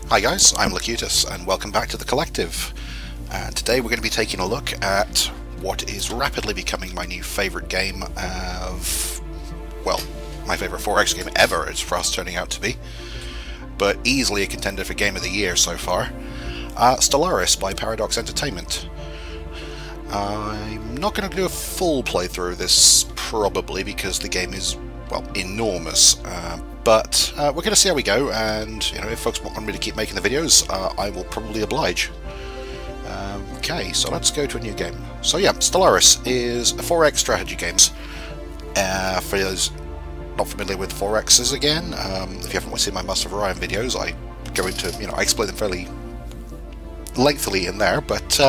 Hi guys, I'm Locutus and welcome back to The Collective. And today we're going to be taking a look at what is rapidly becoming my new favourite game of, well, my favourite 4X game ever, it's fast turning out to be, but easily a contender for Game of the Year so far, Stellaris by Paradox Entertainment. I'm not going to do a full playthrough of this probably because the game is, well, enormous. But we're going to see how we go, and if folks want me to keep making the videos, I will probably oblige. Okay, so let's go to a new game. So yeah, Stellaris is a 4X strategy games. For those not familiar with 4Xs again, if you haven't seen my Master of Orion videos, I go into, I explain them fairly lengthily in there, but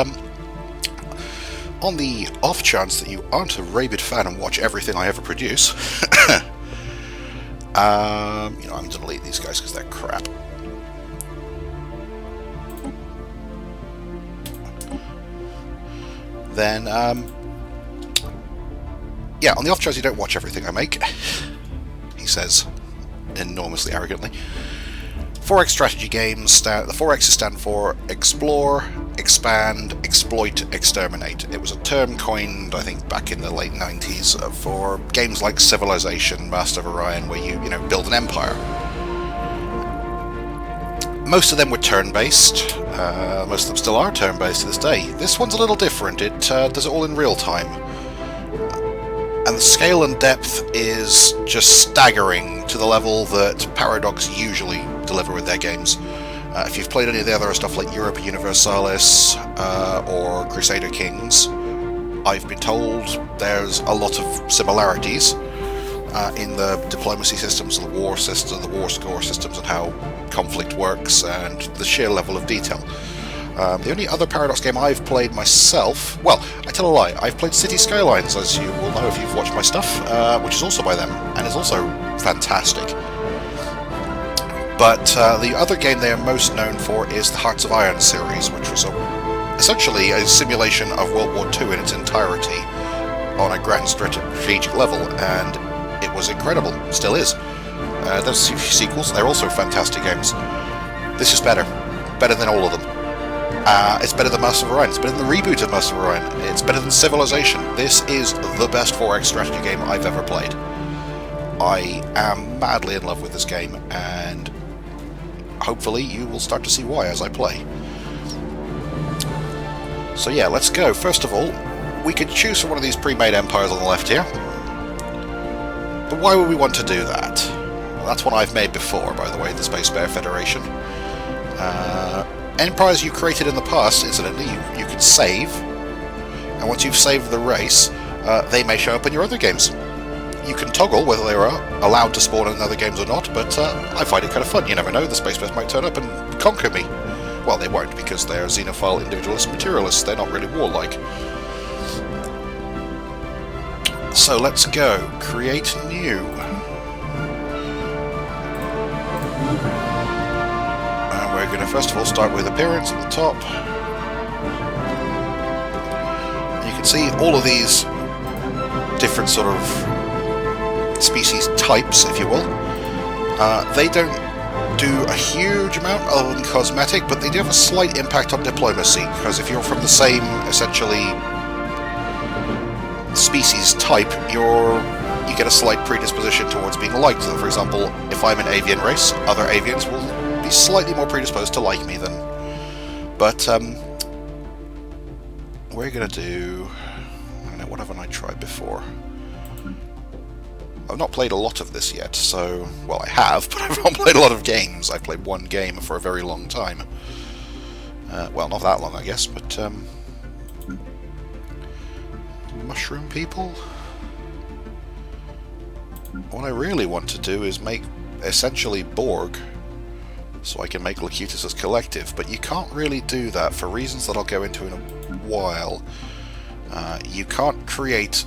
on the off chance that you aren't a rabid fan and watch everything I ever produce, I'm going to delete these guys because they're crap. Then, yeah, on the off chance you don't watch everything I make, he says enormously arrogantly, 4X strategy games, the 4X's stand for Explore, Expand, Exploit, Exterminate. It was a term coined, I think, back in the late 90s for games like Civilization, Master of Orion, where you build an empire. Most of them were turn-based. Most of them still are turn-based to this day. This one's a little different. It does it all in real time. And the scale and depth is just staggering to the level that Paradox usually deliver with their games. If you've played any of the other stuff like Europa Universalis or Crusader Kings, I've been told there's a lot of similarities in the diplomacy systems, the war system, the war score systems, and how conflict works, and the sheer level of detail. The only other Paradox game I've played myself, well, I tell a lie, I've played City Skylines, as you will know if you've watched my stuff, which is also by them, and is also fantastic. But the other game they are most known for is the Hearts of Iron series, which was essentially a simulation of World War II in its entirety on a grand strategic level, and it was incredible, still is. There's a few sequels, they're also fantastic games. This is better than all of them. It's better than Master of Orion, it's better than the reboot of Master of Orion, it's better than Civilization. This is the best 4X strategy game I've ever played. I am madly in love with this game, and hopefully you will start to see why as I play. So yeah, let's go. First of all, we could choose from one of these pre-made empires on the left here. But why would we want to do that? Well, that's one I've made before, by the way, the Space Bear Federation. Empires you created in the past, incidentally, you can save, and once you've saved the race, they may show up in your other games. You can toggle whether they are allowed to spawn in other games or not, but I find it kind of fun. You never know, the Space Bears might turn up and conquer me. Well, they won't, because they're xenophile individualist materialists, they're not really warlike. So let's go. Create new. And we're going to first of all start with appearance at the top. You can see all of these different sort of species types, if you will. They don't do a huge amount other than cosmetic, but they do have a slight impact on diplomacy, because if you're from the same, essentially, species type, you get a slight predisposition towards being liked. So, for example, if I'm an avian race, other avians will be slightly more predisposed to like me than. But we're going to do, I don't know, what haven't I tried before? I've not played a lot of this yet, so, well, I have, but I've not played a lot of games. I've played one game for a very long time. Well, not that long, I guess, but mushroom people? What I really want to do is make, essentially, Borg, so I can make Locutus's collective, but you can't really do that for reasons that I'll go into in a while. You can't create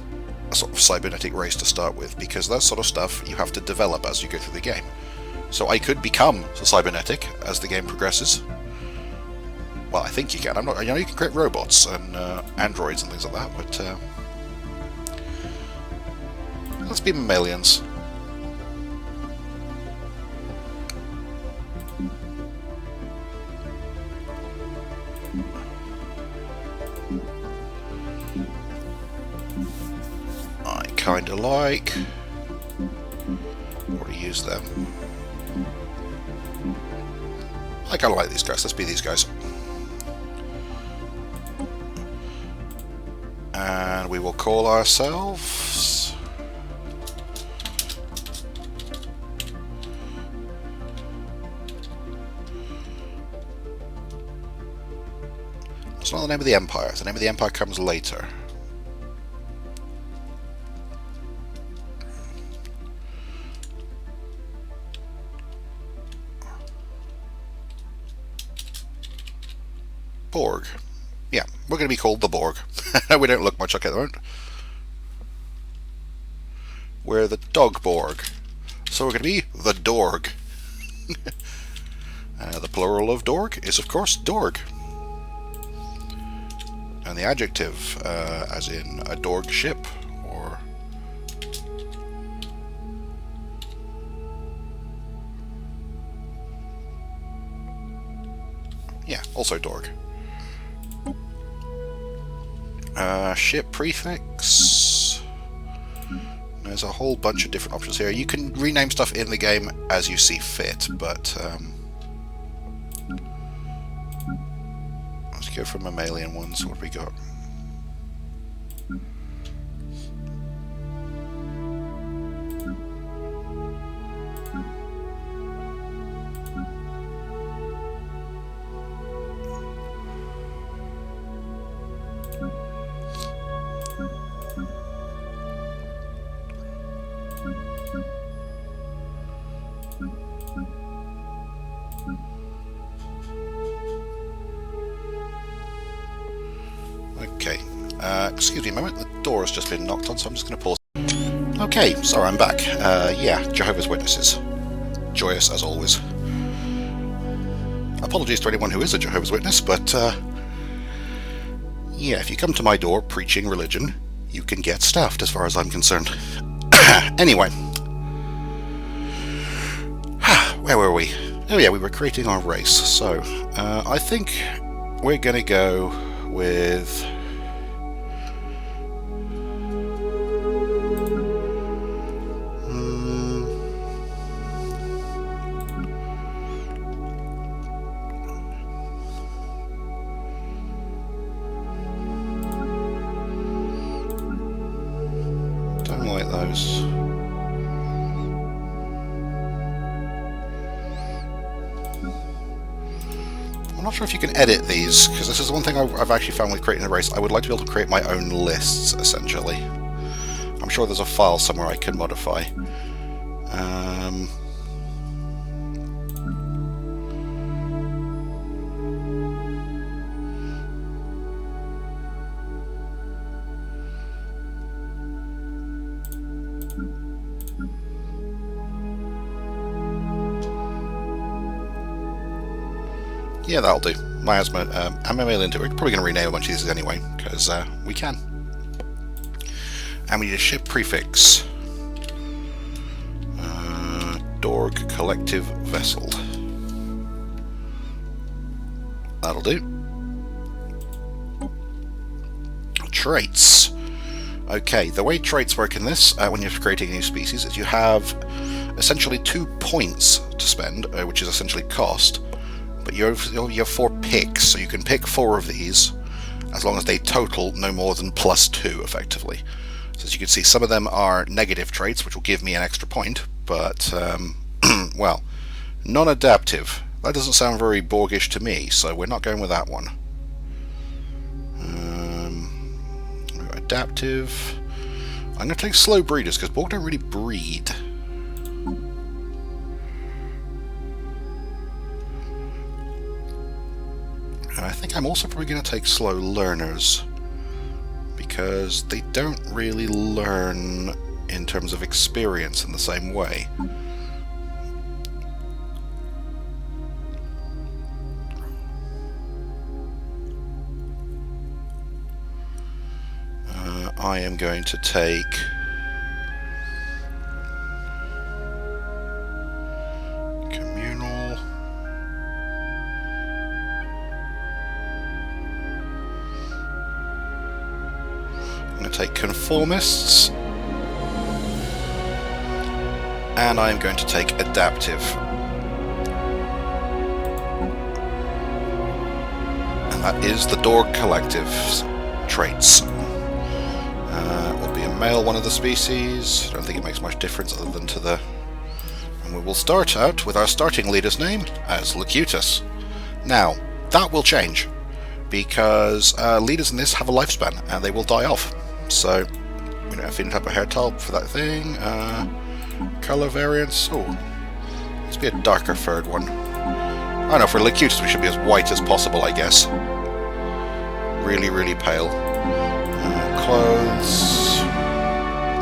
a sort of cybernetic race to start with, because that sort of stuff you have to develop as you go through the game. So I could become cybernetic as the game progresses. Well, I think you can. I'm not. You can create robots and androids and things like that, but let's be mammalians. kind of like. Already used them. I kind of like these guys. Let's be these guys. And we will call ourselves... It's not the name of the Empire. The name of the Empire comes later. Borg. Yeah, we're going to be called the Borg. We don't look much like it, don't. We're the Dog Borg. So we're going to be the Dorg. The plural of Dorg is, of course, Dorg. And the adjective, as in a Dorg ship, or... Yeah, also Dorg. Ship prefix. There's a whole bunch of different options here. You can rename stuff in the game as you see fit, but... let's go for mammalian ones. What have we got? Okay, excuse me a moment, the door has just been knocked on, so I'm just going to pause. Okay, sorry, I'm back. Yeah, Jehovah's Witnesses. Joyous as always. Apologies to anyone who is a Jehovah's Witness, but yeah, if you come to my door preaching religion, you can get stuffed as far as I'm concerned. Anyway. Where were we? Oh yeah, we were creating our race, so I think we're going to go with... Don't like those. I'm not sure if you can edit these, because this is one thing I've actually found with creating a race. I would like to be able to create my own lists, essentially. I'm sure there's a file somewhere I can modify. Yeah, that'll do. Miasma, I'm mammalian too. We're probably going to rename a bunch of these anyway, because we can. And we need a ship prefix. Dorg Collective Vessel. That'll do. Traits. Okay, the way traits work in this, when you're creating a new species, is you have essentially 2 points to spend, which is essentially cost. But you have 4 picks, so you can pick 4 of these, as long as they total no more than +2, effectively. So as you can see, some of them are negative traits, which will give me an extra point, but, well, non-adaptive. That doesn't sound very Borgish to me, so we're not going with that one. Adaptive. I'm going to take slow breeders, because Borg don't really breed. And I think I'm also probably going to take slow learners, because they don't really learn in terms of experience in the same way. I am going to take communal. I'm going to take conformists. and I'm going to take adaptive. And that is the Dorg Collective's traits. Will be a male one of the species. I don't think it makes much difference other than to the... And we will start out with our starting leader's name as Locutus. Now, that will change, because leaders in this have a lifespan, and they will die off. So, we don't have any type of hair type for that thing. Color variants. Oh, let's be a darker furred one. I don't know, for Locutus we should be as white as possible, I guess. Really, really pale. Clothes.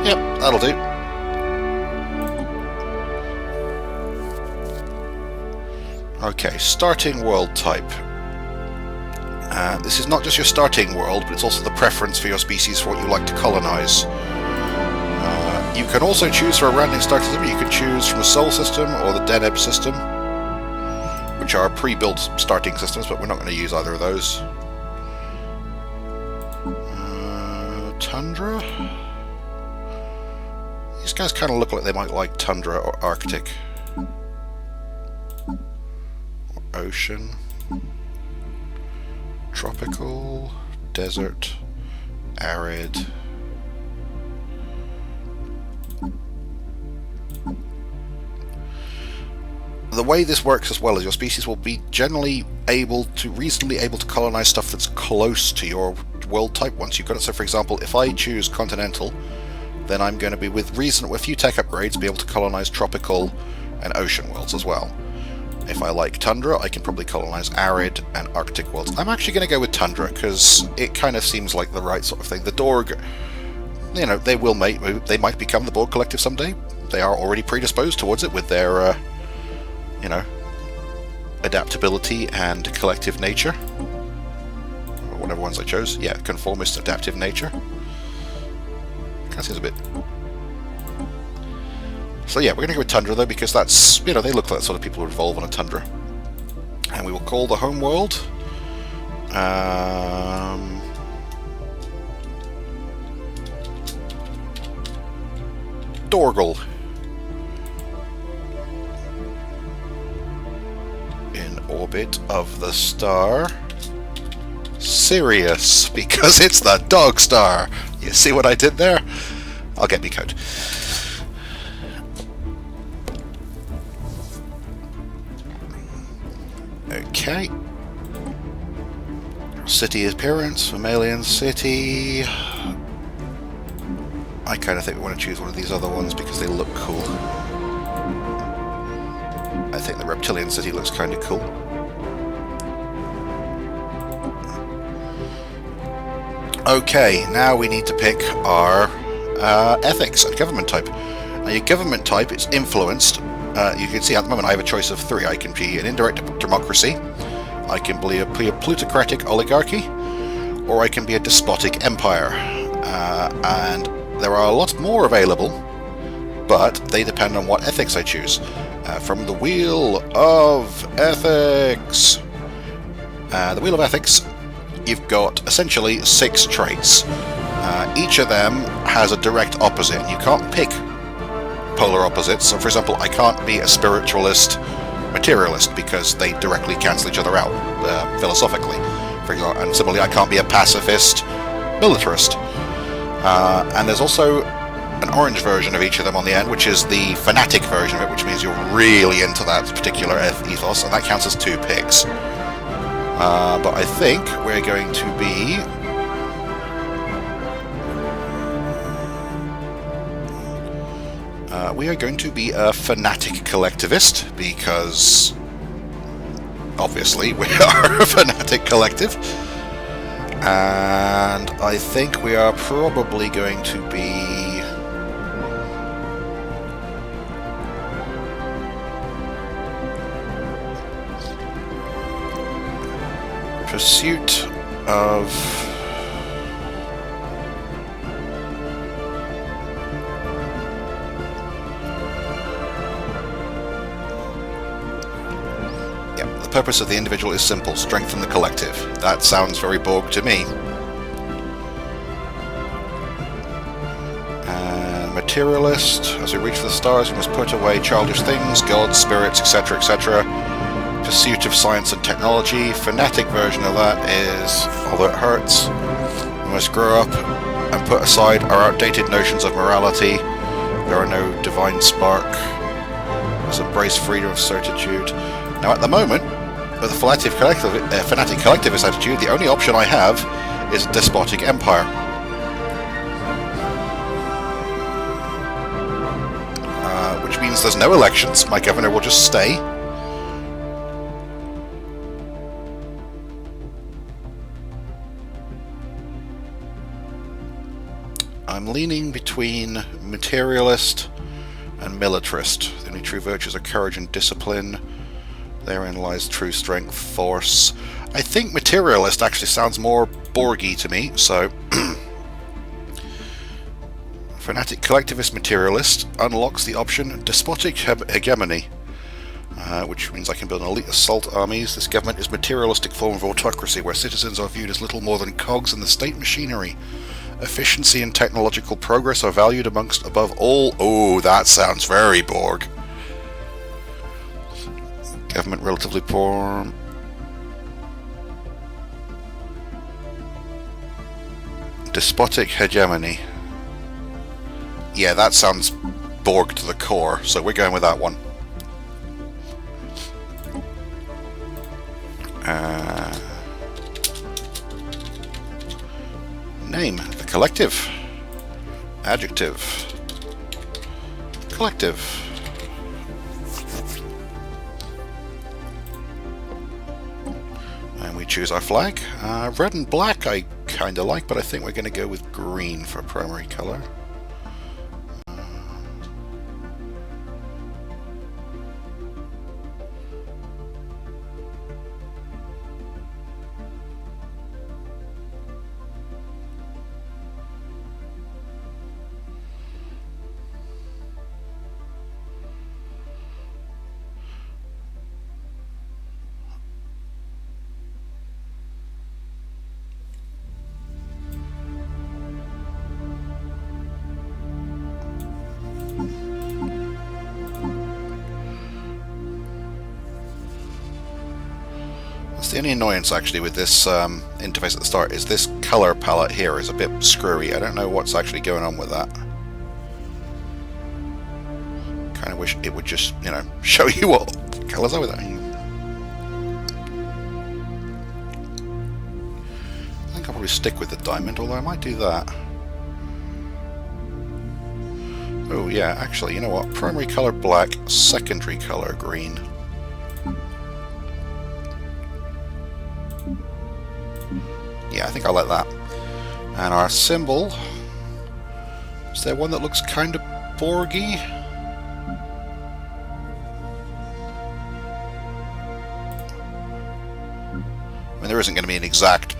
Yep, that'll do. Okay, starting world type. This is not just your starting world, but it's also the preference for your species for what you like to colonize. You can also choose for a random star system. You can choose from a Sol system or the Deneb system, which are pre-built starting systems, but we're not going to use either of those. Tundra? These guys kind of look like they might like Tundra or Arctic. Or Ocean. Tropical. Desert. Arid. The way this works as well is your species will be generally reasonably able to colonize stuff that's close to your world type once you've got it. So for example, if I choose continental, then I'm going to be with a few tech upgrades be able to colonize tropical and ocean worlds as well. If I like tundra, I can probably colonize arid and arctic worlds. I'm actually going to go with tundra because it kind of seems like the right sort of thing. The Dorg, you know, they might become the Borg Collective someday. They are already predisposed towards it with their you know, adaptability and collective nature. Or whatever ones I chose. Yeah, conformist adaptive nature. That seems a bit... So yeah, we're going to go with Tundra though, because that's, you know, they look like the sort of people who evolve on a Tundra. And we will call the home world... Dorgal. Orbit of the star Sirius, because it's the dog star. You see what I did there? I'll get me code. Okay. City appearance, mammalian city. I kind of think we want to choose one of these other ones because they look cool. I think the reptilian city looks kind of cool. Okay, now we need to pick our ethics and government type. Now your government type is influenced. You can see at the moment I have a choice of three. I can be an indirect democracy, I can be a plutocratic oligarchy, or I can be a despotic empire. And there are a lot more available, but they depend on what ethics I choose. From the Wheel of Ethics. The Wheel of Ethics, you've got essentially 6 traits. Each of them has a direct opposite. You can't pick polar opposites. So for example, I can't be a spiritualist materialist because they directly cancel each other out philosophically. For example, and similarly, I can't be a pacifist militarist. And there's also an orange version of each of them on the end, which is the fanatic version of it, which means you're really into that particular ethos, and that counts as 2 picks. But I think we're going to be... we are going to be a fanatic collectivist, because obviously we are a fanatic collective. And I think we are probably going to be... pursuit of... yeah, the purpose of the individual is simple: strengthen the collective. That sounds very Borg to me. materialist. As we reach for the stars, we must put away childish things, gods, spirits, etc., etc. Pursuit of science and technology. Phonetic version of that is, although it hurts, we must grow up and put aside our outdated notions of morality. There are no divine spark. Let's embrace freedom of certitude. Now at the moment, with a fanatic collectivist attitude, the only option I have is a despotic empire. Which means there's no elections, my governor will just stay. I'm leaning between materialist and militarist. The only true virtues are courage and discipline. Therein lies true strength, force. I think materialist actually sounds more Borgy to me, so... Fanatic collectivist materialist unlocks the option despotic hegemony, which means I can build an elite assault armies. This government is a materialistic form of autocracy where citizens are viewed as little more than cogs in the state machinery. Efficiency and technological progress are valued above all. Oh, that sounds very Borg. Government relatively poor. Despotic hegemony. Yeah, that sounds Borg to the core, so we're going with that one. Name, the collective. Adjective. Collective. And we choose our flag. Red and black I kinda like, but I think we're going to go with green for primary colour. The only annoyance actually with this interface at the start is this colour palette here is a bit screwy. I don't know what's actually going on with that. Kind of wish it would just, you know, show you what colours are with that. I think I'll probably stick with the diamond, although I might do that. Oh yeah, actually, you know what? Primary colour black, secondary colour green. Yeah, I think I'll let that. And our symbol, is there one that looks kind of Borgy? I mean, there isn't going to be an exact...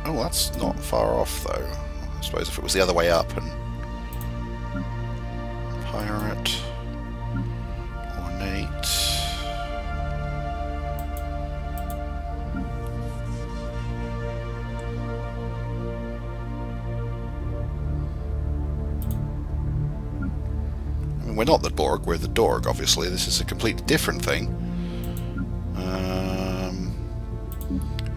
Oh, that's not far off, though. I suppose if it was the other way up and... Pirate... Ornate... We're not the Borg, we're the Dorg, obviously. This is a completely different thing.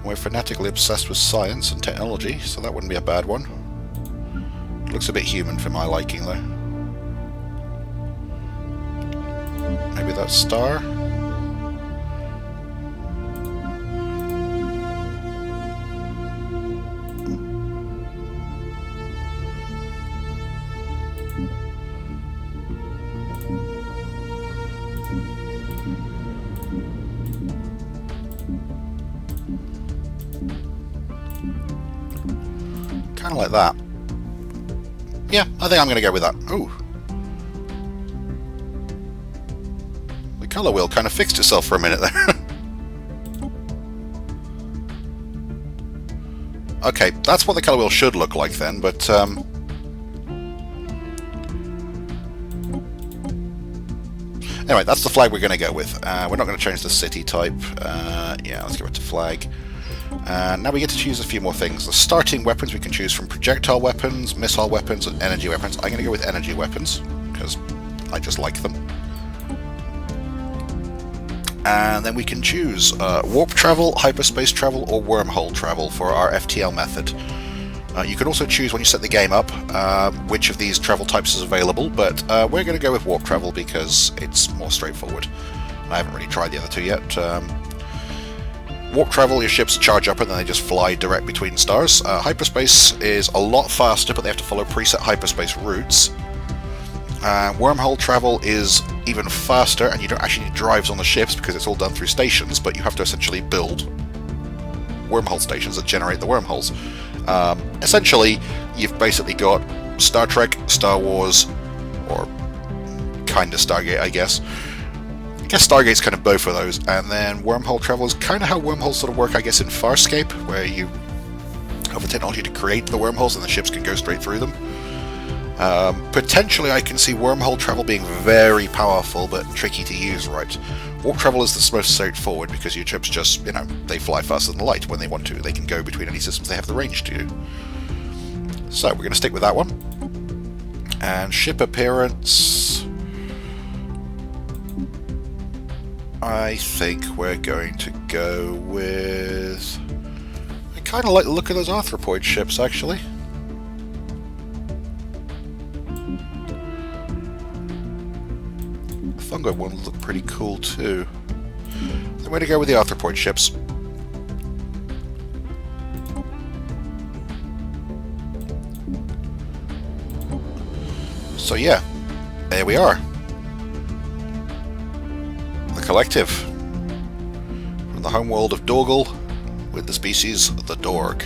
We're fanatically obsessed with science and technology, so that wouldn't be a bad one. It looks a bit human for my liking, though. Maybe that star? Kind of like that. Yeah, I think I'm going to go with that. Ooh. The colour wheel kind of fixed itself for a minute there. Okay, that's what the colour wheel should look like then, but... Anyway, that's the flag we're going to go with. We're not going to change the city type. Yeah, let's go back to flag. Now we get to choose a few more things. The starting weapons we can choose from projectile weapons, missile weapons, and energy weapons. I'm going to go with energy weapons. because I just like them. And then we can choose warp travel, hyperspace travel, or wormhole travel for our FTL method. You can also choose when you set the game up which of these travel types is available, but we're going to go with warp travel because it's more straightforward. I haven't really tried the other two yet. Warp travel, your ships charge up and then they just fly direct between stars. Hyperspace is a lot faster, but they have to follow preset hyperspace routes. Wormhole travel is even faster, and you don't actually need drives on the ships because it's all done through stations, but you have to essentially build wormhole stations that generate the wormholes. Essentially, you've basically got Star Trek, Star Wars, or kind of Stargate, I guess. I guess Stargate's kind of both of those, and then wormhole travel is kind of how wormholes sort of work, I guess, in Farscape, where you have the technology to create the wormholes and the ships can go straight through them. Potentially I can see wormhole travel being very powerful but tricky to use right. Warp travel is the most straightforward because your ships just, they fly faster than light when they want to. They can go between any systems they have the range to. So we're going to stick with that one. And ship appearance, I think we're going to go with... I kind of like the look of those arthropoid ships, actually. The fungoid one look pretty cool too. I'm going to go with the arthropoid ships. So yeah, there we are. The Collective. From the homeworld of Dorgal, with the species the Dorg.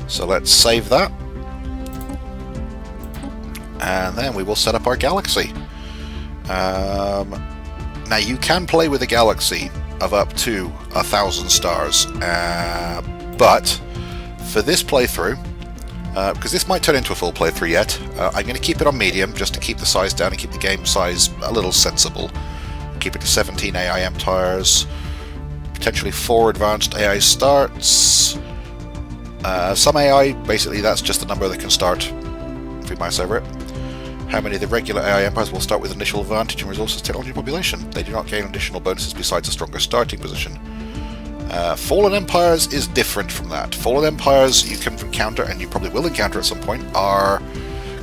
So let's save that. And then we will set up our galaxy. Now you can play with a galaxy of up to 1,000 stars, but for this playthrough, because this might turn into a full playthrough yet, I'm going to keep it on medium just to keep the size down and keep the game size a little sensible. Keep it to 17 AI empires, potentially 4 advanced AI starts. Some AI, basically that's just the number that can start if we mouse over it. How many of the regular AI empires will start with initial advantage in resources, technology, and population? They do not gain additional bonuses besides a stronger starting position. Fallen empires is different from that. Fallen empires you can encounter, and you probably will encounter at some point, are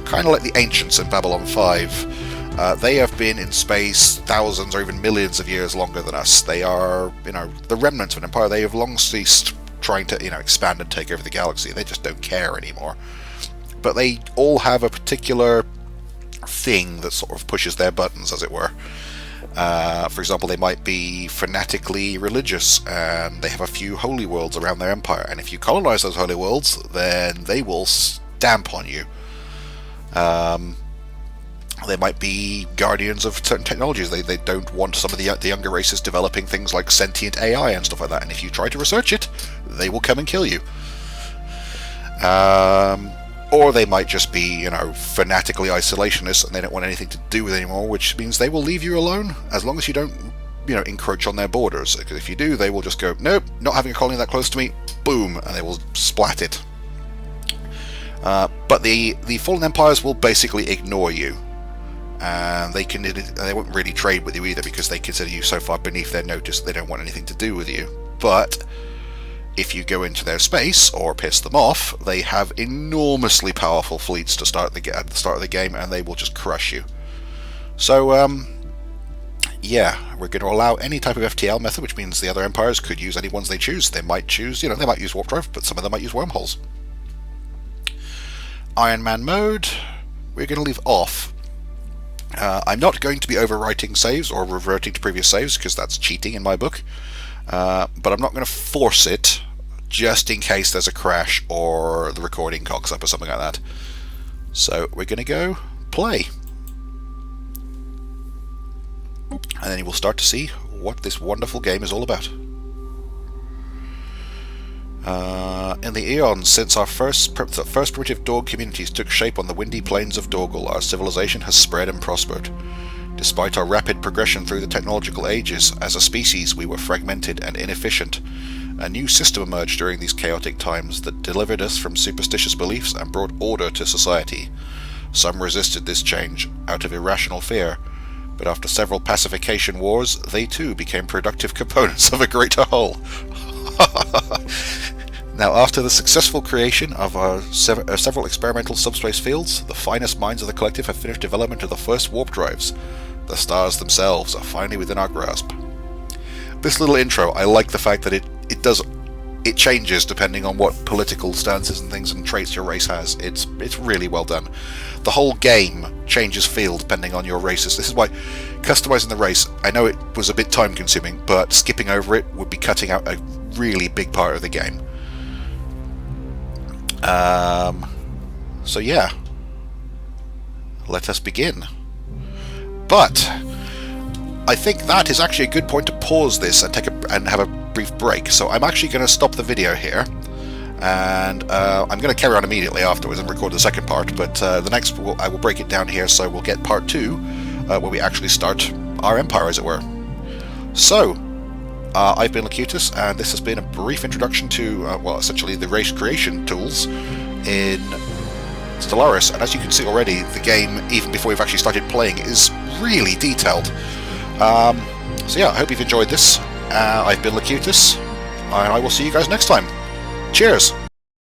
kind of like the ancients in Babylon 5. They have been in space thousands or even millions of years longer than us. They are, the remnants of an empire. They have long ceased trying to, expand and take over the galaxy. They just don't care anymore. But they all have a particular thing that sort of pushes their buttons, as it were. For example, they might be fanatically religious and they have a few holy worlds around their empire, and if you colonize those holy worlds, then they will stamp on you. They might be guardians of certain technologies. They don't want some of the younger races developing things like sentient AI and stuff like that, and if you try to research it, they will come and kill you. Or they might just be, fanatically isolationists and they don't want anything to do with it anymore, which means they will leave you alone as long as you don't, encroach on their borders. Because if you do, they will just go, nope, not having a colony that close to me, boom, and they will splat it. But the fallen empires will basically ignore you, and they won't really trade with you either because they consider you so far beneath their notice that they don't want anything to do with you. But if you go into their space or piss them off, they have enormously powerful fleets at the start of the game, and they will just crush you. So, yeah, we're going to allow any type of FTL method, which means the other empires could use any ones they choose. They might choose, they might use warp drive, but some of them might use wormholes. Iron Man mode, we're going to leave off. I'm not going to be overwriting saves or reverting to previous saves, because that's cheating in my book. But I'm not going to force it, just in case there's a crash or the recording cocks up or something like that. So we're going to go play. And then you will start to see what this wonderful game is all about. In the eons since our first primitive Dorg communities took shape on the windy plains of Dorgal, our civilization has spread and prospered. Despite our rapid progression through the technological ages, as a species we were fragmented and inefficient. A new system emerged during these chaotic times that delivered us from superstitious beliefs and brought order to society. Some resisted this change out of irrational fear, but after several pacification wars, they too became productive components of a greater whole. Now, after the successful creation of several experimental subspace fields, the finest minds of the collective have finished development of the first warp drives. The stars themselves are finally within our grasp. This little intro, I like the fact that it changes depending on what political stances and things and traits your race has. It's really well done. The whole game changes feel depending on your races. This is why customizing the race, I know it was a bit time consuming, but skipping over it would be cutting out a really big part of the game. So yeah, let us begin. But I think that is actually a good point to pause this and have a brief break. So I'm actually going to stop the video here, and I'm going to carry on immediately afterwards and record the second part. But the next, I will break it down here, so we'll get part 2, where we actually start our empire, as it were. So I've been Locutus, and this has been a brief introduction to, well, essentially the race creation tools in Stellaris. And as you can see already, the game, even before we've actually started playing, is really detailed. So yeah, I hope you've enjoyed this. I've been Locutus, and I will see you guys next time. Cheers!